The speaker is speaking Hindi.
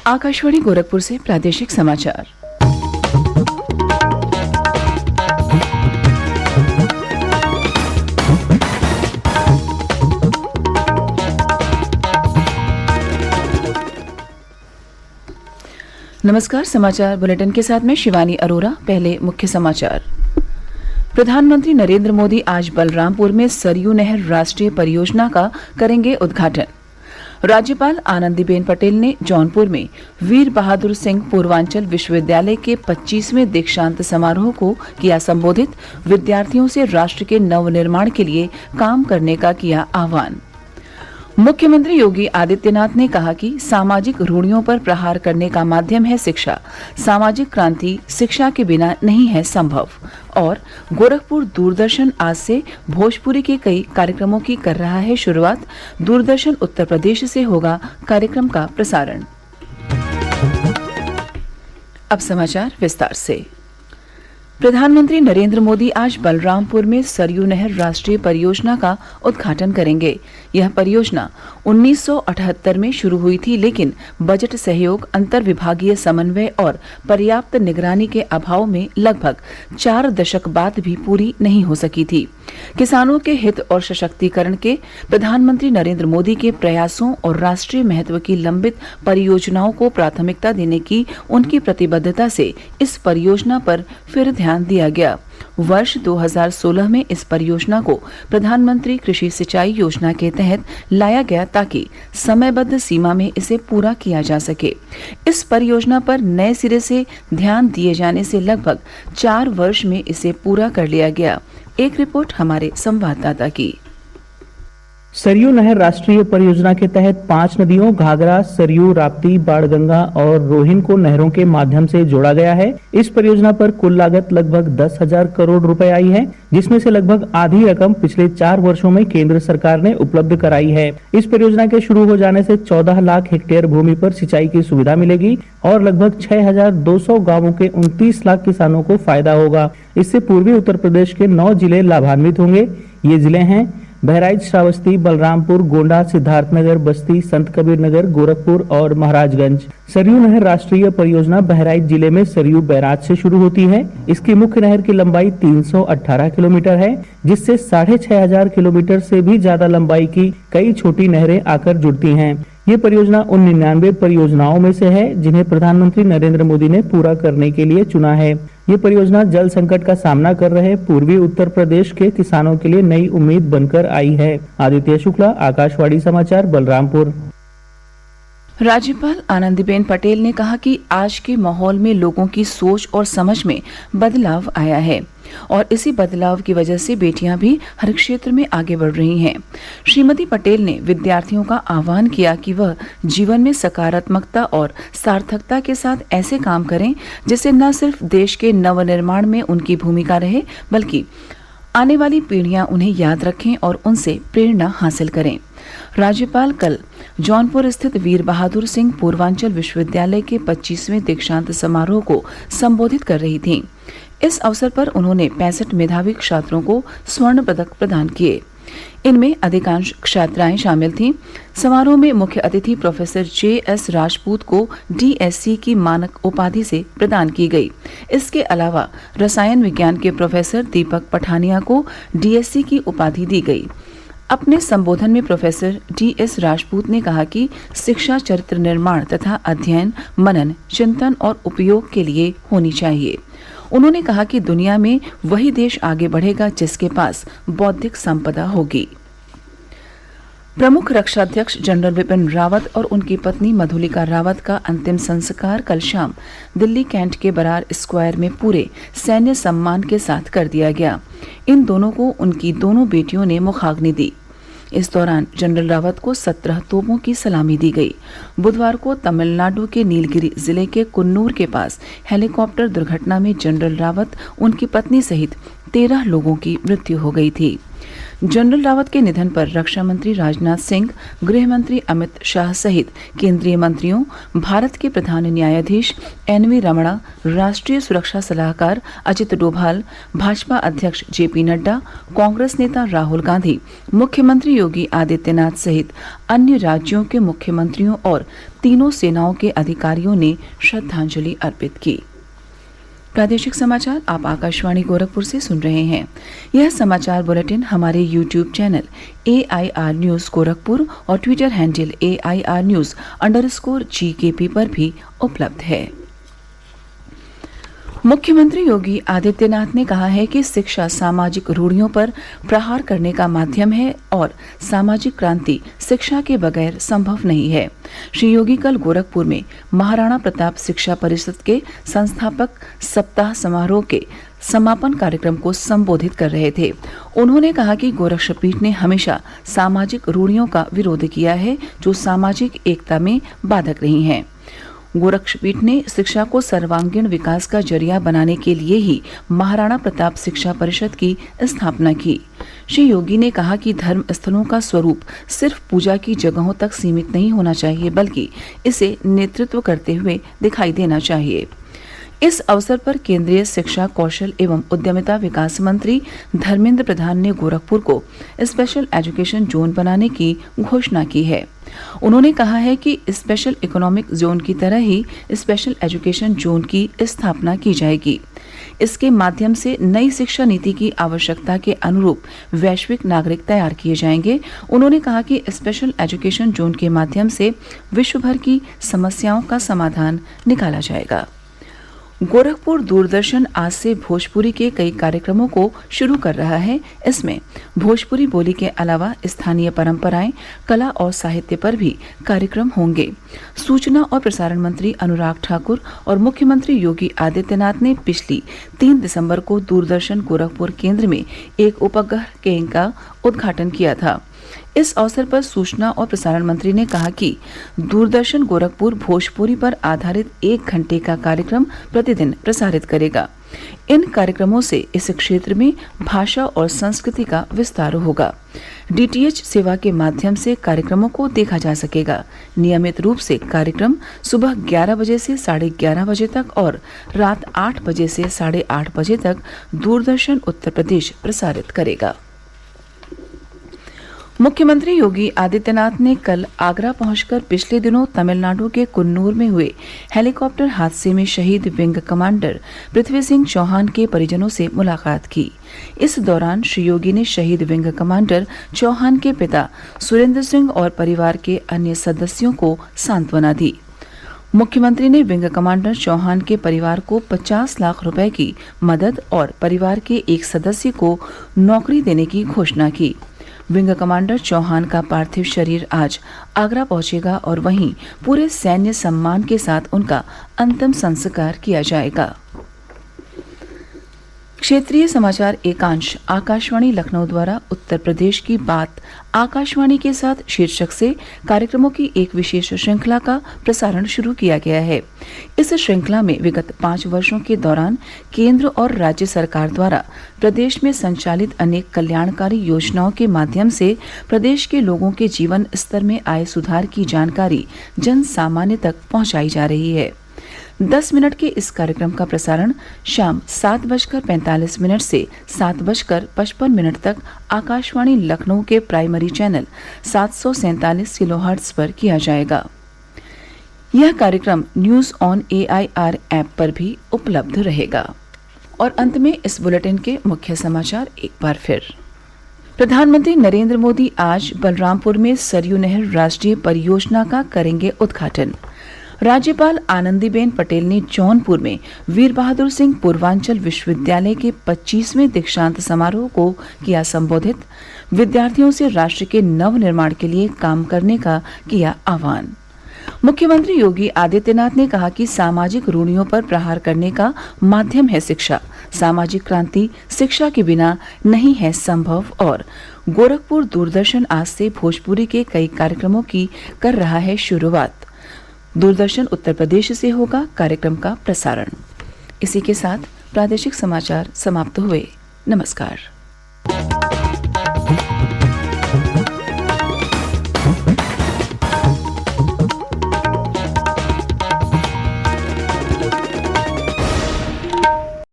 आकाशवाणी गोरखपुर से प्रादेशिक समाचार। नमस्कार, समाचार बुलेटिन के साथ में शिवानी अरोरा। पहले मुख्य समाचार। प्रधानमंत्री नरेंद्र मोदी आज बलरामपुर में सरयू नहर राष्ट्रीय परियोजना का करेंगे उद्घाटन। राज्यपाल आनंदीबेन पटेल ने जौनपुर में वीर बहादुर सिंह पूर्वांचल विश्वविद्यालय के 25वें दीक्षांत समारोह को किया संबोधित। विद्यार्थियों से राष्ट्र के नवनिर्माण के लिए काम करने का किया आह्वान। मुख्यमंत्री योगी आदित्यनाथ ने कहा कि सामाजिक रूढ़ियों पर प्रहार करने का माध्यम है शिक्षा। सामाजिक क्रांति शिक्षा के बिना नहीं है संभव। और गोरखपुर दूरदर्शन आज से भोजपुरी के कई कार्यक्रमों की कर रहा है शुरुआत। दूरदर्शन उत्तर प्रदेश से होगा कार्यक्रम का प्रसारण। अब समाचार विस्तार से। प्रधानमंत्री नरेंद्र मोदी आज बलरामपुर में सरयू नहर राष्ट्रीय परियोजना का उद्घाटन करेंगे। यह परियोजना 1978 में शुरू हुई थी, लेकिन बजट सहयोग, अंतर विभागीय समन्वय और पर्याप्त निगरानी के अभाव में लगभग 4 दशक बाद भी पूरी नहीं हो सकी थी। किसानों के हित और सशक्तिकरण के प्रधानमंत्री नरेंद्र मोदी के प्रयासों और राष्ट्रीय महत्व की लंबित परियोजनाओं को प्राथमिकता देने की उनकी प्रतिबद्धता से इस परियोजना पर फिर ध्यान दिया गया। वर्ष 2016 में इस परियोजना को प्रधानमंत्री कृषि सिंचाई योजना के तहत लाया गया ताकि समयबद्ध सीमा में इसे पूरा किया जा सके। इस परियोजना पर नए सिरे से ध्यान दिए जाने से लगभग 4 वर्ष में इसे पूरा कर लिया गया। एक रिपोर्ट हमारे संवाददाता की। सरयू नहर राष्ट्रीय परियोजना के तहत 5 नदियों घाघरा, सरयू, राप्ती, बाणगंगा और रोहिन को नहरों के माध्यम से जोड़ा गया है। इस परियोजना पर कुल लागत लगभग 10,000 करोड़ रुपए आई है, जिसमें से लगभग आधी रकम पिछले 4 वर्षों में केंद्र सरकार ने उपलब्ध कराई है। इस परियोजना के शुरू हो जाने से 14 लाख हेक्टेयर भूमि पर सिंचाई की सुविधा मिलेगी और लगभग 6,200 गाँवों के 29 लाख किसानों को फायदा होगा। इससे पूर्वी उत्तर प्रदेश के 9 जिले लाभान्वित होंगे। ये जिले हैं बहराइच, श्रावस्ती, बलरामपुर, गोंडा, सिद्धार्थनगर, बस्ती, संत कबीर नगर, गोरखपुर और महाराजगंज। सरयू नहर राष्ट्रीय परियोजना बहराइच जिले में सरयू बैराज से शुरू होती है। इसकी मुख्य नहर की लंबाई 318 किलोमीटर है, जिससे 6,500 किलोमीटर से भी ज्यादा लंबाई की कई छोटी नहरें आकर जुड़ती हैं। ये परियोजना उन 99 परियोजनाओं में से है जिन्हें प्रधानमंत्री नरेंद्र मोदी ने पूरा करने के लिए चुना है। ये परियोजना जल संकट का सामना कर रहे पूर्वी उत्तर प्रदेश के किसानों के लिए नई उम्मीद बनकर आई है। आदित्य शुक्ला, आकाशवाणी समाचार, बलरामपुर। राज्यपाल आनंदीबेन पटेल ने कहा कि आज के माहौल में लोगों की सोच और समझ में बदलाव आया है और इसी बदलाव की वजह से बेटियां भी हर क्षेत्र में आगे बढ़ रही हैं। श्रीमती पटेल ने विद्यार्थियों का आह्वान किया कि वह जीवन में सकारात्मकता और सार्थकता के साथ ऐसे काम करें जिससे न सिर्फ देश के नवनिर्माण में उनकी भूमिका रहे, बल्कि आने वाली पीढ़ियां उन्हें याद रखें और उनसे प्रेरणा हासिल करें। राज्यपाल कल जौनपुर स्थित वीर बहादुर सिंह पूर्वांचल विश्वविद्यालय के 25वें दीक्षांत समारोह को संबोधित कर रही थीं। इस अवसर पर उन्होंने 65 मेधावी छात्रों को स्वर्ण पदक प्रदान किए। इनमें अधिकांश छात्राएं शामिल थीं। समारोह में मुख्य अतिथि प्रोफेसर JS राजपूत को DSC की मानक उपाधि से प्रदान की गई। इसके अलावा रसायन विज्ञान के प्रोफेसर दीपक पठानिया को DSC की उपाधि दी गई। अपने संबोधन में प्रोफेसर DS राजपूत ने कहा कि शिक्षा चरित्र निर्माण तथा अध्ययन, मनन, चिंतन और उपयोग के लिए होनी चाहिए। उन्होंने कहा कि दुनिया में वही देश आगे बढ़ेगा जिसके पास बौद्धिक संपदा होगी। प्रमुख रक्षाध्यक्ष जनरल बिपिन रावत और उनकी पत्नी मधुलिका रावत का अंतिम संस्कार कल शाम दिल्ली कैंट के बरार स्क्वायर में पूरे सैन्य सम्मान के साथ कर दिया गया। इन दोनों को उनकी दोनों बेटियों ने मुखाग्नि दी। इस दौरान जनरल रावत को 17 तोपों की सलामी दी गई। बुधवार को तमिलनाडु के नीलगिरी जिले के कुन्नूर के पास हेलीकॉप्टर दुर्घटना में जनरल रावत, उनकी पत्नी सहित 13 लोगों की मृत्यु हो गई थी। जनरल रावत के निधन पर रक्षा मंत्री राजनाथ सिंह, गृह मंत्री अमित शाह सहित केंद्रीय मंत्रियों, भारत के प्रधान न्यायाधीश एन.वी. रमणा, राष्ट्रीय सुरक्षा सलाहकार अजित डोभाल, भाजपा अध्यक्ष जेपी नड्डा, कांग्रेस नेता राहुल गांधी, मुख्यमंत्री योगी आदित्यनाथ सहित अन्य राज्यों के मुख्यमंत्रियों और तीनों सेनाओं के अधिकारियों ने श्रद्धांजलि अर्पित की। प्रादेशिक समाचार आप आकाशवाणी गोरखपुर से सुन रहे हैं। यह समाचार बुलेटिन हमारे YouTube channel AIR news Gorakhpur और ट्विटर हैंडल AIR न्यूज_GKP पर भी उपलब्ध है। मुख्यमंत्री योगी आदित्यनाथ ने कहा है कि शिक्षा सामाजिक रूढ़ियों पर प्रहार करने का माध्यम है और सामाजिक क्रांति शिक्षा के बगैर संभव नहीं है। श्री योगी कल गोरखपुर में महाराणा प्रताप शिक्षा परिषद के संस्थापक सप्ताह समारोह के समापन कार्यक्रम को संबोधित कर रहे थे। उन्होंने कहा कि गोरक्षपीठ ने हमेशा सामाजिक रूढ़ियों का विरोध किया है जो सामाजिक एकता में बाधक रही हैं। गोरक्षपीठ ने शिक्षा को सर्वांगीण विकास का जरिया बनाने के लिए ही महाराणा प्रताप शिक्षा परिषद की स्थापना की। श्री योगी ने कहा कि धर्म स्थलों का स्वरूप सिर्फ पूजा की जगहों तक सीमित नहीं होना चाहिए, बल्कि इसे नेतृत्व करते हुए दिखाई देना चाहिए। इस अवसर पर केंद्रीय शिक्षा, कौशल एवं उद्यमिता विकास मंत्री धर्मेंद्र प्रधान ने गोरखपुर को स्पेशल एजुकेशन जोन बनाने की घोषणा की है। उन्होंने कहा है कि स्पेशल इकोनॉमिक जोन की तरह ही स्पेशल एजुकेशन जोन की स्थापना की जाएगी। इसके माध्यम से नई शिक्षा नीति की आवश्यकता के अनुरूप वैश्विक नागरिक तैयार किए जाएंगे। उन्होंने कहा कि स्पेशल एजुकेशन जोन के माध्यम से विश्व भर की समस्याओं का समाधान निकाला जाएगा। गोरखपुर दूरदर्शन आज से भोजपुरी के कई कार्यक्रमों को शुरू कर रहा है। इसमें भोजपुरी बोली के अलावा स्थानीय परंपराएं, कला और साहित्य पर भी कार्यक्रम होंगे। सूचना और प्रसारण मंत्री अनुराग ठाकुर और मुख्यमंत्री योगी आदित्यनाथ ने पिछली 3 दिसंबर को दूरदर्शन गोरखपुर केंद्र में एक उपग्रह केंद्र का उद्घाटन किया था। इस अवसर पर सूचना और प्रसारण मंत्री ने कहा कि दूरदर्शन गोरखपुर भोजपुरी पर आधारित 1 घंटे का कार्यक्रम प्रतिदिन प्रसारित करेगा। इन कार्यक्रमों से इस क्षेत्र में भाषा और संस्कृति का विस्तार होगा। DTH सेवा के माध्यम से कार्यक्रमों को देखा जा सकेगा। नियमित रूप से कार्यक्रम सुबह 11 बजे से 11:30 बजे तक और रात 8 बजे से 8:30 बजे तक दूरदर्शन उत्तर प्रदेश प्रसारित करेगा। मुख्यमंत्री योगी आदित्यनाथ ने कल आगरा पहुंचकर पिछले दिनों तमिलनाडु के कुन्नूर में हुए हेलीकॉप्टर हादसे में शहीद विंग कमांडर पृथ्वी सिंह चौहान के परिजनों से मुलाकात की। इस दौरान श्री योगी ने शहीद विंग कमांडर चौहान के पिता सुरेंद्र सिंह और परिवार के अन्य सदस्यों को सांत्वना दी। मुख्यमंत्री ने विंग कमांडर चौहान के परिवार को 50 लाख रुपए की मदद और परिवार के एक सदस्य को नौकरी देने की घोषणा की। विंग कमांडर चौहान का पार्थिव शरीर आज आगरा पहुंचेगा और वहीं पूरे सैन्य सम्मान के साथ उनका अंतिम संस्कार किया जाएगा। क्षेत्रीय समाचार एकांश आकाशवाणी लखनऊ द्वारा उत्तर प्रदेश की बात आकाशवाणी के साथ शीर्षक से कार्यक्रमों की एक विशेष श्रृंखला का प्रसारण शुरू किया गया है। इस श्रृंखला में विगत 5 वर्षों के दौरान केंद्र और राज्य सरकार द्वारा प्रदेश में संचालित अनेक कल्याणकारी योजनाओं के माध्यम से प्रदेश के लोगों के जीवन स्तर में आए सुधार की जानकारी जन सामान्य तक पहुंचाई जा रही है। 10 मिनट के इस कार्यक्रम का प्रसारण शाम 7:45 से 7:55 तक आकाशवाणी लखनऊ के प्राइमरी चैनल 747 किलोहर्ट्ज पर किया जाएगा। यह कार्यक्रम न्यूज ऑन AIR ऐप पर भी उपलब्ध रहेगा। और अंत में इस बुलेटिन के मुख्य समाचार एक बार फिर। प्रधानमंत्री नरेंद्र मोदी आज बलरामपुर में सरयू नहर राष्ट्रीय परियोजना का करेंगे उद्घाटन। राज्यपाल आनंदीबेन पटेल ने जौनपुर में वीर बहादुर सिंह पूर्वांचल विश्वविद्यालय के 25वें दीक्षांत समारोह को किया संबोधित। विद्यार्थियों से राष्ट्र के नव निर्माण के लिए काम करने का किया आह्वान। मुख्यमंत्री योगी आदित्यनाथ ने कहा कि सामाजिक रूढ़ियों पर प्रहार करने का माध्यम है शिक्षा। सामाजिक क्रांति शिक्षा के बिना नहीं है संभव। और गोरखपुर दूरदर्शन आज से भोजपुरी के कई कार्यक्रमों की कर रहा है शुरुआत। दूरदर्शन उत्तर प्रदेश से होगा कार्यक्रम का प्रसारण। इसी के साथ प्रादेशिक समाचार समाप्त हुए। नमस्कार।